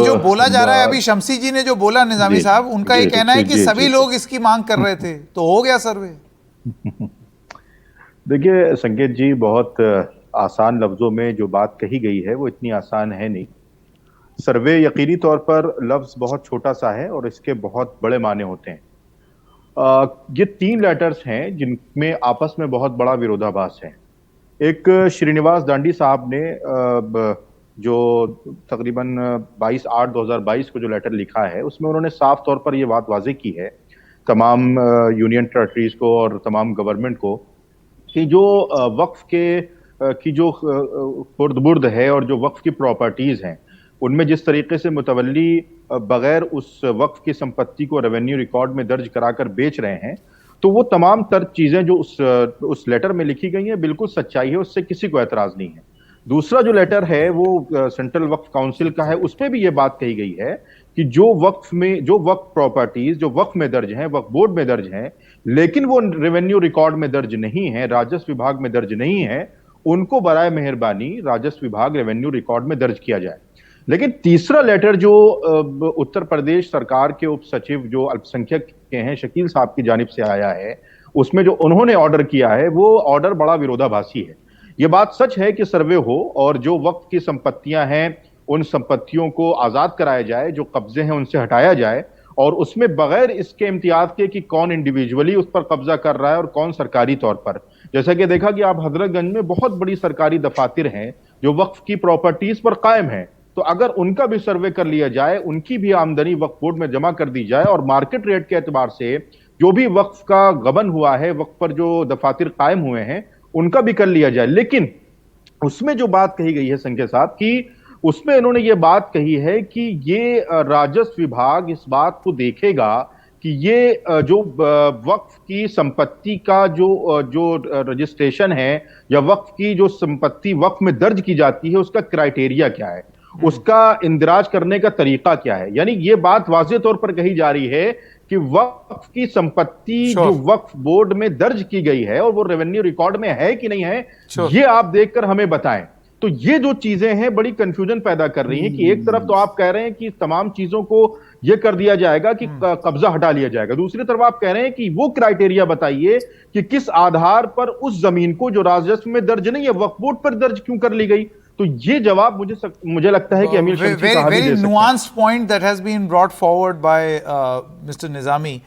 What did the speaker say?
जो बोला जा रहा है, अभी शमसी जी ने जो बोला, निजामी साहब, उनका ये कहना है कि सभी लोग इसकी मांग कर रहे थे, तो हो गया सर्वे। देखिए संकेत जी, बहुत आसान लफ्जों में जो बात कही गई है वो इतनी आसान है नहीं। सर्वे यकीनी तौर पर लफ्ज बहुत छोटा सा है और इसके बहुत बड़े माने होते हैं। ये तीन लेटर्स हैं जिनमें आपस में बहुत बड़ा विरोधाभास है। एक श्रीनिवास दांडी साहब ने जो तकरीबन 22/8/2022 को जो लेटर लिखा है उसमें उन्होंने साफ तौर पर यह बात वाजे की है तमाम यूनियन टेरिटरीज को और तमाम गवर्नमेंट को कि जो वक्फ के की जो खुर्द-बुर्द है और जो वक्फ की प्रॉपर्टीज हैं उनमें जिस तरीके से मुतवल्ली बगैर उस वक्फ की संपत्ति को रेवेन्यू रिकॉर्ड में दर्ज कराकर बेच रहे हैं, तो वो तमाम तर चीजें जो उस लेटर में लिखी गई हैं बिल्कुल सच्चाई है, उससे किसी को एतराज नहीं है। दूसरा जो लेटर है वो सेंट्रल वक्फ काउंसिल का है, उसमें भी ये बात कही गई है कि जो वक्फ प्रॉपर्टीज जो वक्फ में दर्ज हैं, वक्फ बोर्ड में दर्ज हैं, लेकिन वो रेवेन्यू रिकॉर्ड में दर्ज नहीं है, राजस्व विभाग में दर्ज नहीं है, उनको बराए मेहरबानी राजस्व विभाग रेवेन्यू रिकॉर्ड में दर्ज किया जाए। लेकिन तीसरा लेटर जो उत्तर प्रदेश सरकार के उप सचिव जो अल्पसंख्यक के हैं शकील साहब की जानिब से आया है, उसमें जो उन्होंने ऑर्डर किया है वो ऑर्डर बड़ा विरोधाभासी है। ये बात सच है कि सर्वे हो और जो वक्फ की संपत्तियां हैं उन संपत्तियों को आजाद कराया जाए, जो कब्जे हैं उनसे हटाया जाए, और उसमें बगैर इसके इम्तियाज के कि कौन इंडिविजुअली उस पर कब्जा कर रहा है और कौन सरकारी तौर पर। जैसा कि देखा कि आप हजरतगंज में बहुत बड़ी सरकारी दफातर हैं जो वक्फ की प्रॉपर्टीज पर कायम है, तो अगर उनका भी सर्वे कर लिया जाए, उनकी भी आमदनी वक्फ बोर्ड में जमा कर दी जाए और मार्केट रेट के एतबार से जो भी वक्फ का गबन हुआ है, वक्फ पर जो दफातर कायम हुए हैं, उनका भी कर लिया जाए। लेकिन उसमें जो बात कही गई है संजय साहब की, उसमें इन्होंने ये बात कही है कि ये राजस्व विभाग इस बात को देखेगा कि ये जो वक्फ की संपत्ति का जो रजिस्ट्रेशन है या वक्फ की जो संपत्ति वक्फ में दर्ज की जाती है उसका क्राइटेरिया क्या है, उसका इंदिराज करने का तरीका क्या है। यानी ये बात वाज़ेह तौर पर कही जा रही है कि वक्फ की संपत्ति जो वक्फ बोर्ड में दर्ज की गई है और वो रेवेन्यू रिकॉर्ड में है कि नहीं है, ये आप देखकर हमें बताएं। तो ये जो चीजें हैं बड़ी कंफ्यूजन पैदा कर रही हैं कि एक तरफ तो आप कह रहे हैं कि तमाम चीजों को ये कर दिया जाएगा कि कब्जा हटा लिया जाएगा, दूसरी तरफ आप कह रहे हैं कि वो क्राइटेरिया बताइए कि किस आधार पर उस जमीन को जो राजस्व में दर्ज नहीं है वक्फ बोर्ड पर दर्ज क्यों कर ली गई। तो ये जवाब मुझे लगता है कि अमीर शमसी साहब ही दे सकते हैं। Very nuanced point that has been brought forward by Mr. Nizami.